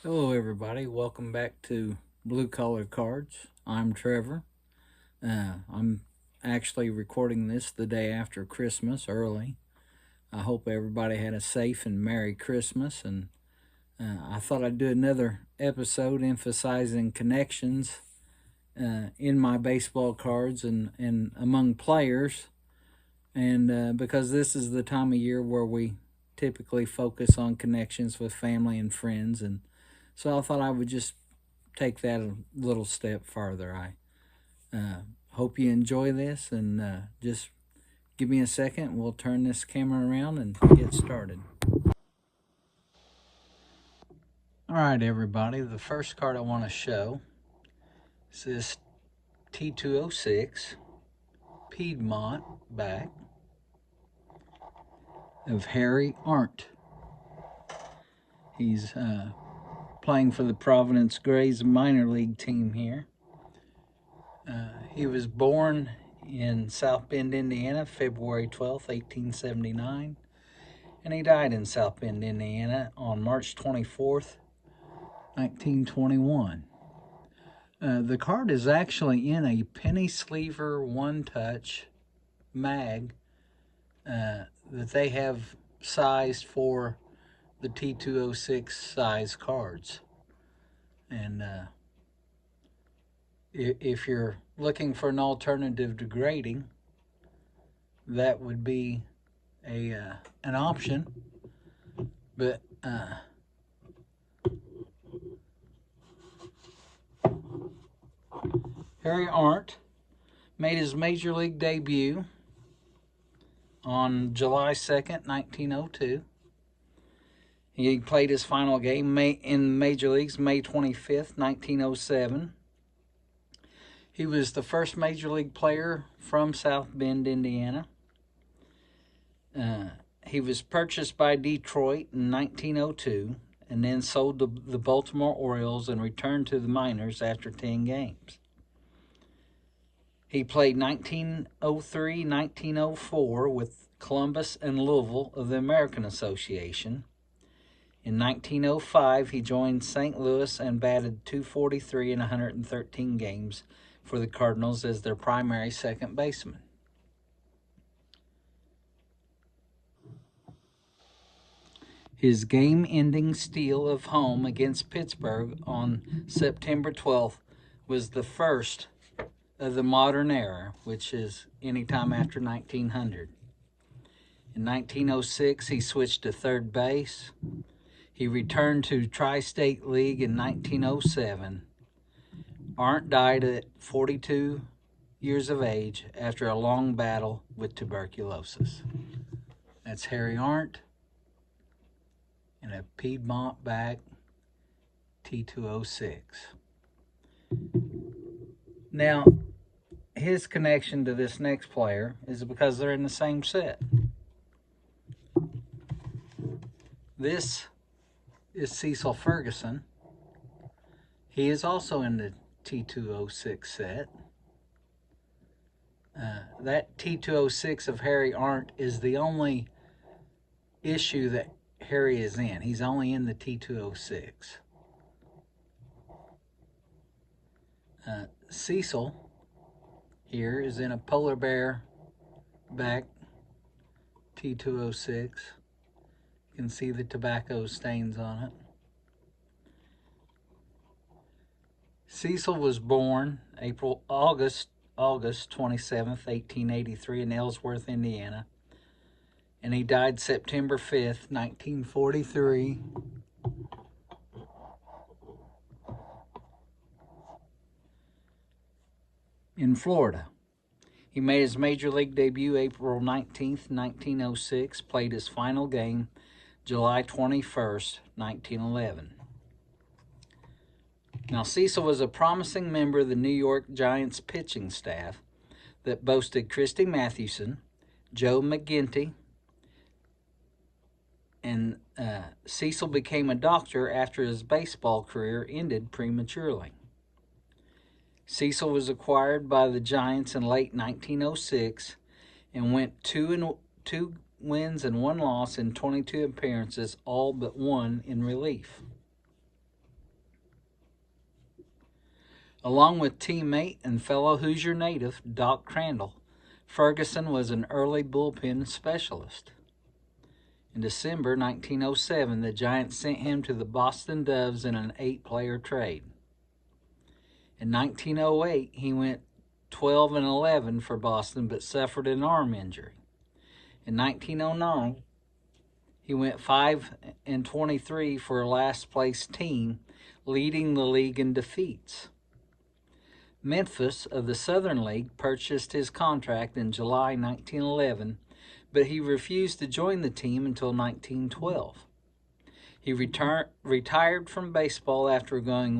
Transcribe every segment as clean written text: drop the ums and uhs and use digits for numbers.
Hello, everybody. Welcome back to Blue Collar Cards. I'm Trevor. I'm actually recording this the day after Christmas, early. I hope everybody had a safe and Merry Christmas. And I thought I'd do another episode emphasizing connections in my baseball cards and among players. And because this is the time of year where we typically focus on connections with family and friends. And so I thought I would just take that a little step farther. I hope you enjoy this and just give me a second. We'll turn this camera around and get started. All right, everybody. The first card I want to show is this T206 Piedmont back of Harry Arndt. He's playing for the Providence Grays minor league team here. He was born in South Bend, Indiana, February 12th, 1879, and he died in South Bend, Indiana on March 24th, 1921. The card is actually in a penny sleever one-touch mag that they have sized for the T206 size cards. And if you're looking for an alternative to grading, that would be an option. But Harry Arndt made his major league debut on July 2nd, 1902. He played his final game in Major Leagues May 25th, 1907. He was the first Major League player from South Bend, Indiana. He was purchased by Detroit in 1902 and then sold to the Baltimore Orioles and returned to the minors after 10 games. He played 1903, 1904 with Columbus and Louisville of the American Association. In 1905, he joined St. Louis and batted .243 in 113 games for the Cardinals as their primary second baseman. His game-ending steal of home against Pittsburgh on September 12th was the first of the modern era, which is any time after 1900. In 1906, he switched to third base. He returned to Tri-State League in 1907. Arndt died at 42 years of age after a long battle with tuberculosis. That's Harry Arndt in a Piedmont back T206. Now, his connection to this next player is because they're in the same set. This is Cecil Ferguson. He is also in the T206 set. That T206 of Harry Arndt is the only issue that Harry is in. He's only in the T206. Cecil here is in a polar bear back T206. You can see the tobacco stains on it. Cecil was born August 27th, 1883 in Ellsworth, Indiana. And he died September 5th, 1943. In Florida. He made his major league debut April 19th, 1906, played his final game July 21st, 1911. Now, Cecil was a promising member of the New York Giants pitching staff that boasted Christy Mathewson, Joe McGinty, and Cecil became a doctor after his baseball career ended prematurely. Cecil was acquired by the Giants in late 1906 and went 2 wins and 1 loss in 22 appearances, all but one in relief. Along with teammate and fellow Hoosier native Doc Crandall, Ferguson was an early bullpen specialist. In December 1907, the Giants sent him to the Boston Doves in an 8-player trade. In 1908, he went 12-11 for Boston but suffered an arm injury. In 1909, he went 5-23 for a last-place team, leading the league in defeats. Memphis of the Southern League purchased his contract in July 1911, but he refused to join the team until 1912. He retired from baseball after going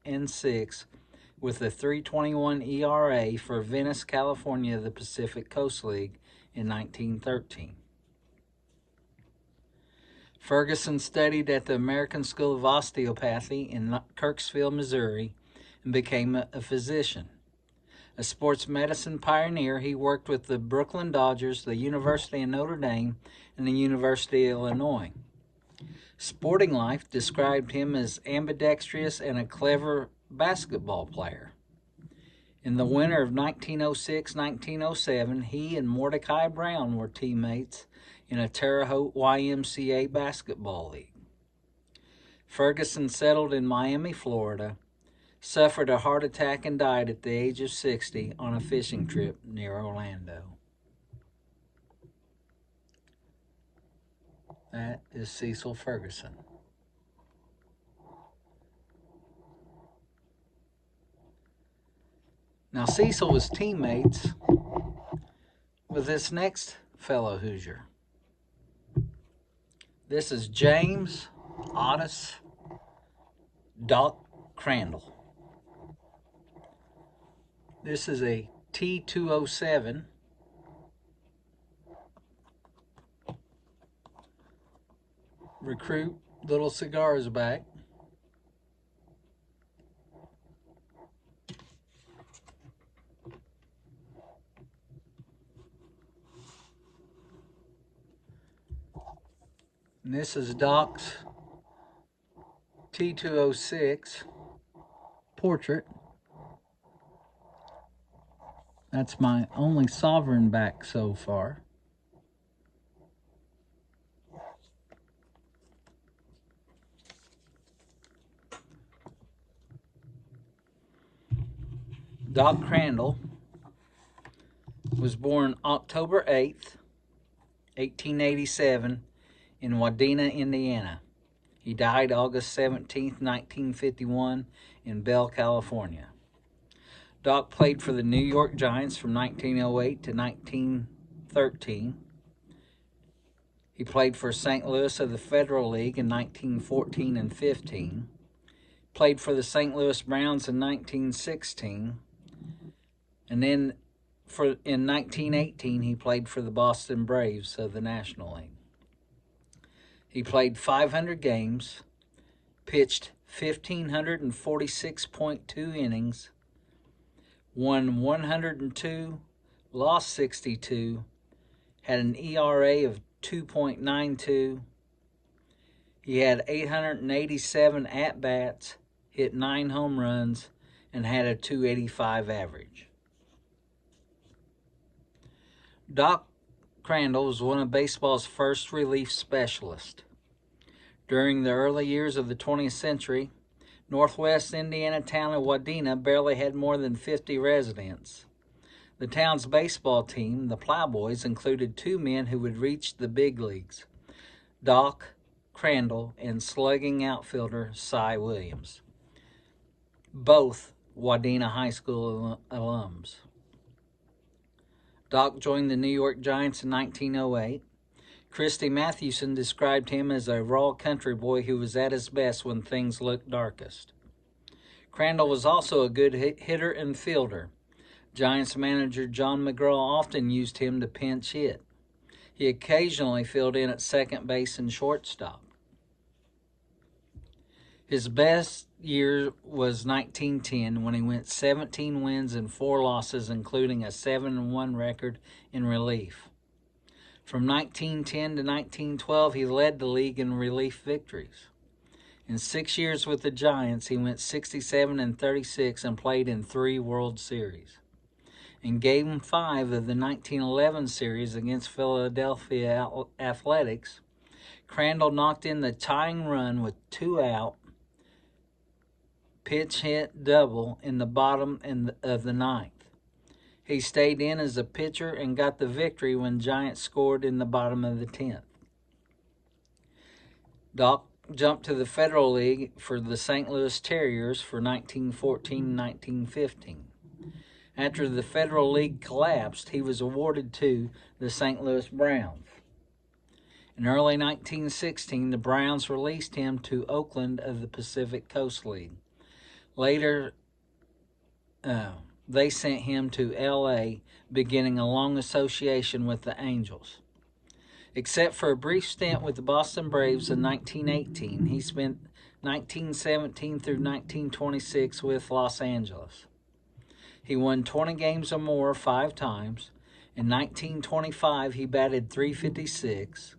1-6 with a 3.21 ERA for Venice, California, the Pacific Coast League in 1913. Ferguson studied at the American School of Osteopathy in Kirksville, Missouri, and became a physician. A sports medicine pioneer, he worked with the Brooklyn Dodgers, the University of Notre Dame, and the University of Illinois. Sporting Life described him as ambidextrous and a clever basketball player. In the winter of 1906-1907, he and Mordecai Brown were teammates in a Terre Haute YMCA basketball league. Ferguson settled in Miami, Florida, suffered a heart attack, and died at the age of 60 on a fishing trip near Orlando. That is Cecil Ferguson. Now, Cecil was teammates with this next fellow Hoosier. This is James Otis Doc Crandall. This is a T207. Recruit, little cigars back. And this is Doc's T206 portrait. That's my only sovereign back so far. Doc Crandall was born October 8th, 1887 in Wadena, Indiana. He died August 17th, 1951 in Bell, California. Doc played for the New York Giants from 1908 to 1913. He played for St. Louis of the Federal League in 1914 and 15. Played for the St. Louis Browns in 1916. And then in 1918, he played for the Boston Braves of the National League. He played 500 games, pitched 1,546.2 innings, won 102, lost 62, had an ERA of 2.92. He had 887 at-bats, hit 9 home runs, and had a .285 average. Doc Crandall was one of baseball's first relief specialists. During the early years of the 20th century, northwest Indiana town of Wadena barely had more than 50 residents. The town's baseball team, the Plowboys, included 2 men who would reach the big leagues, Doc Crandall and slugging outfielder Cy Williams, both Wadena High School alums. Doc joined the New York Giants in 1908. Christy Mathewson described him as a raw country boy who was at his best when things looked darkest. Crandall was also a good hitter and fielder. Giants manager John McGraw often used him to pinch hit. He occasionally filled in at second base and shortstop. His best year was 1910 when he went 17 wins and 4 losses, including a 7-1 record in relief. From 1910 to 1912, he led the league in relief victories. In 6 years with the Giants, he went 67-36 and played in 3 World Series. In Game 5 of the 1911 series against Philadelphia Athletics, Crandall knocked in the tying run with 2 out, pitch hit double in the bottom of the ninth. He stayed in as a pitcher and got the victory when Giants scored in the bottom of the 10th. Doc jumped to the Federal League for the St. Louis Terriers for 1914-1915. After the Federal League collapsed, he was awarded to the St. Louis Browns. In early 1916, the Browns released him to Oakland of the Pacific Coast League. Later, they sent him to L.A., beginning a long association with the Angels. Except for a brief stint with the Boston Braves in 1918, he spent 1917 through 1926 with Los Angeles. He won 20 games or more 5 times. In 1925, he batted .356.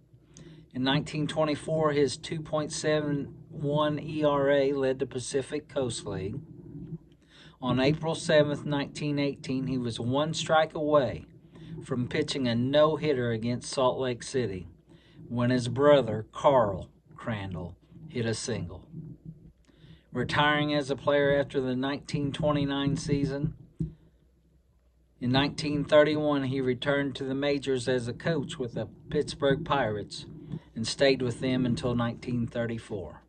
In 1924, his 2.71 ERA led the Pacific Coast League. On April 7, 1918, he was 1 strike away from pitching a no-hitter against Salt Lake City when his brother, Carl Crandall, hit a single. Retiring as a player after the 1929 season, in 1931, he returned to the majors as a coach with the Pittsburgh Pirates and stayed with them until 1934.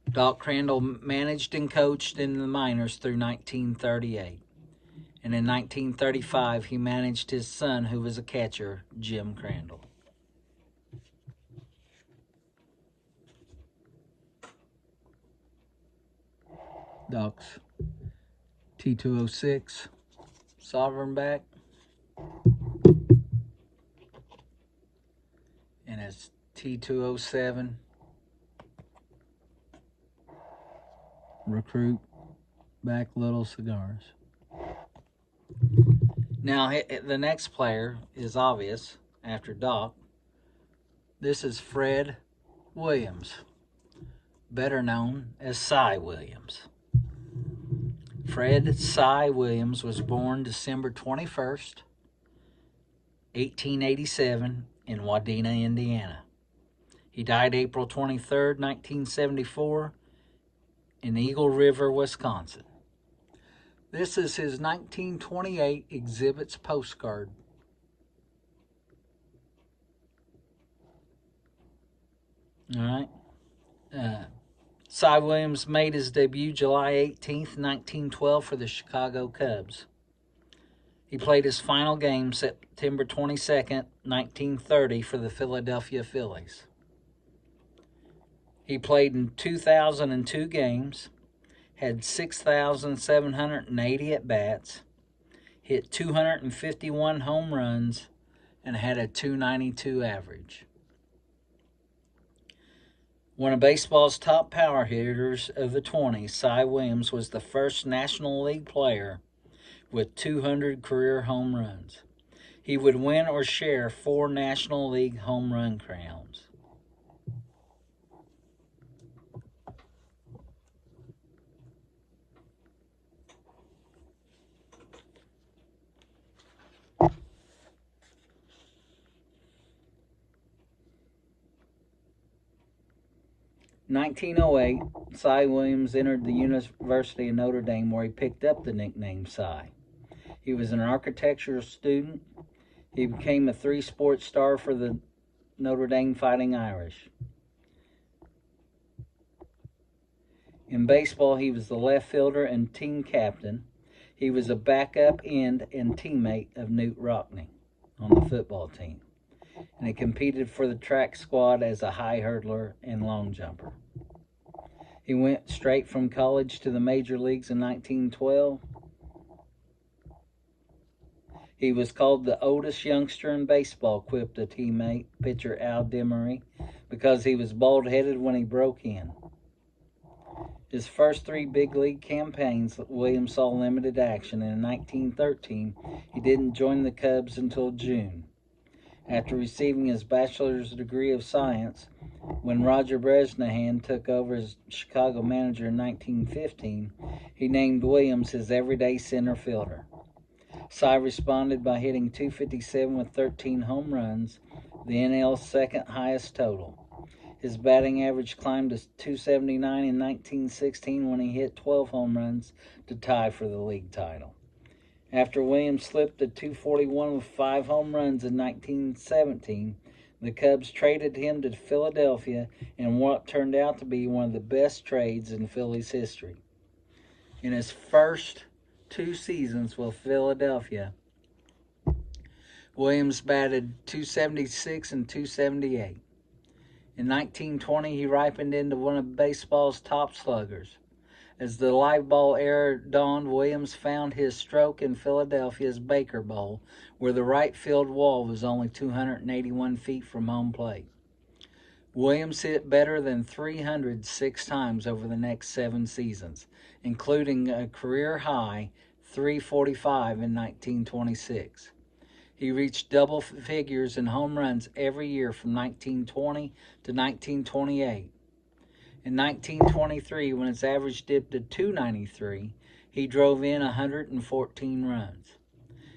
Doc Crandall managed and coached in the minors through 1938. And in 1935, he managed his son, who was a catcher, Jim Crandall. Doc's T206 Sovereign back, and his T207 Recruit back Little Cigars. Now, the next player is obvious after Doc. This is Fred Williams, better known as Cy Williams. Fred Cy Williams was born December 21st, 1887 in Wadena, Indiana. He died April 23rd, 1974 in Eagle River, Wisconsin. This is his 1928 exhibits postcard. All right. Cy Williams made his debut July 18th, 1912 for the Chicago Cubs. He played his final game September 22nd, 1930 for the Philadelphia Phillies. He played in 2,002 games, had 6,780 at-bats, hit 251 home runs, and had a .292 average. One of baseball's top power hitters of the 20s, Cy Williams was the first National League player with 200 career home runs. He would win or share 4 National League home run crowns. In 1908, Cy Williams entered the University of Notre Dame, where he picked up the nickname Cy. He was an architecture student. He became a 3-sport star for the Notre Dame Fighting Irish. In baseball, he was the left fielder and team captain. He was a backup end and teammate of Knute Rockne on the football team. And he competed for the track squad as a high hurdler and long jumper. He went straight from college to the major leagues in 1912. He was called the oldest youngster in baseball, quipped a teammate, pitcher Al Demery, because he was bald-headed when he broke in. His first 3 big league campaigns, Williams saw limited action, and in 1913, he didn't join the Cubs until June. after receiving his bachelor's degree of science. When Roger Bresnahan took over as Chicago manager in 1915, he named Williams his everyday center fielder. Cy responded by hitting .257 with 13 home runs, the NL's second highest total. His batting average climbed to .279 in 1916 when he hit 12 home runs to tie for the league title. After Williams slipped to .241 with 5 home runs in 1917, the Cubs traded him to Philadelphia in what turned out to be one of the best trades in Phillies history. In his first 2 seasons with Philadelphia, Williams batted .276 and .278. In 1920, he ripened into one of baseball's top sluggers. As the live ball era dawned, Williams found his stroke in Philadelphia's Baker Bowl, where the right field wall was only 281 feet from home plate. Williams hit better than 306 times over the next 7 seasons, including a career-high 345 in 1926. He reached double figures in home runs every year from 1920 to 1928. In 1923, when his average dipped to .293, he drove in 114 runs.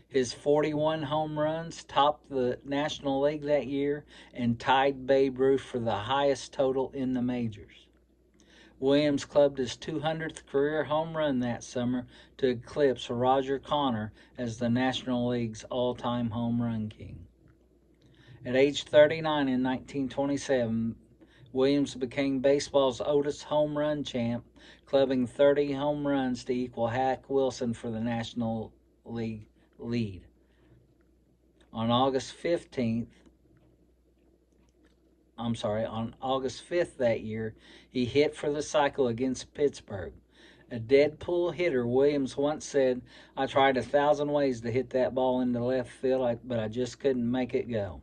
His 41 home runs topped the National League that year and tied Babe Ruth for the highest total in the majors. Williams clubbed his 200th career home run that summer to eclipse Roger Connor as the National League's all-time home run king. At age 39 in 1927, Williams became baseball's oldest home run champ, clubbing 30 home runs to equal Hack Wilson for the National League lead. On August 5th that year, he hit for the cycle against Pittsburgh. A Deadpool hitter, Williams once said, "I tried 1,000 ways to hit that ball into left field, but I just couldn't make it go."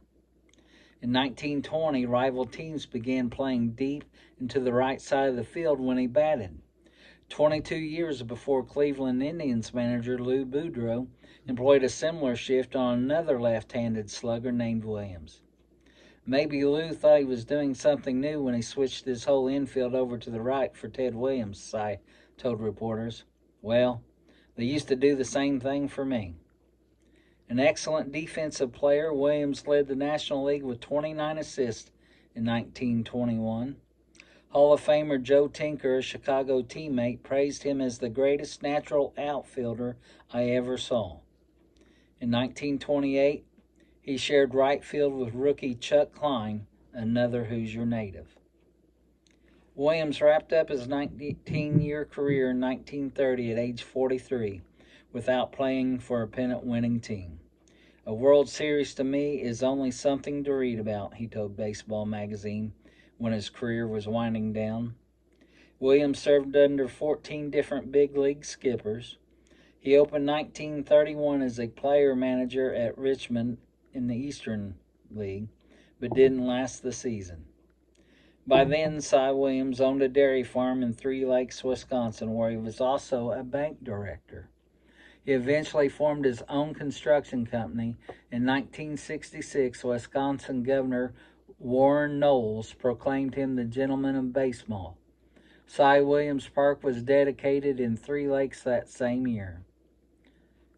In 1920, rival teams began playing deep into the right side of the field when he batted. 22 years before, Cleveland Indians manager Lou Boudreau employed a similar shift on another left-handed slugger named Williams. Maybe Lou thought he was doing something new when he switched his whole infield over to the right for Ted Williams, Cy told reporters. Well, they used to do the same thing for me. An excellent defensive player, Williams led the National League with 29 assists in 1921. Hall of Famer Joe Tinker, a Chicago teammate, praised him as the greatest natural outfielder I ever saw. In 1928, he shared right field with rookie Chuck Klein, another Hoosier native. Williams wrapped up his 19-year career in 1930 at age 43 without playing for a pennant-winning team. "A World Series to me is only something to read about," he told Baseball Magazine when his career was winding down. Williams served under 14 different big league skippers. He opened 1931 as a player manager at Richmond in the Eastern League, but didn't last the season. By then, Cy Williams owned a dairy farm in Three Lakes, Wisconsin, where he was also a bank director. He eventually formed his own construction company. In 1966, Wisconsin Governor Warren Knowles proclaimed him the Gentleman of Baseball. Cy Williams Park was dedicated in Three Lakes that same year.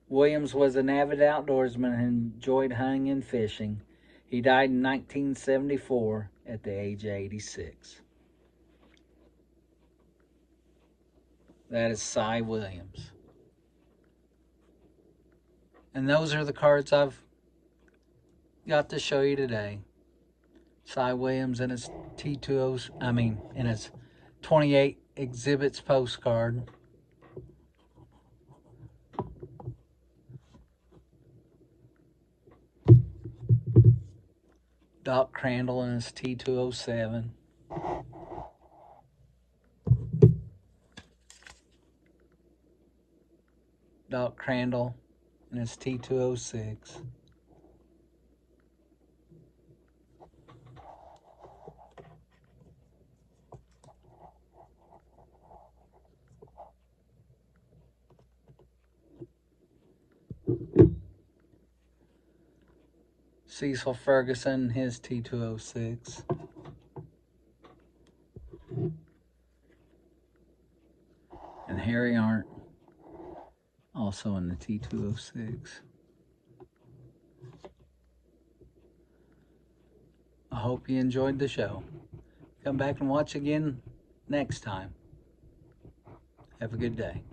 Williams was an avid outdoorsman and enjoyed hunting and fishing. He died in 1974 at the age of 86. That is Cy Williams. And those are the cards I've got to show you today. Cy Williams in his in his 28 exhibits postcard. Doc Crandall in his T207. Doc Crandall in his T206. Cecil Ferguson, his T206. And Harry Arndt, also in the T206. I hope you enjoyed the show. Come back and watch again next time. Have a good day.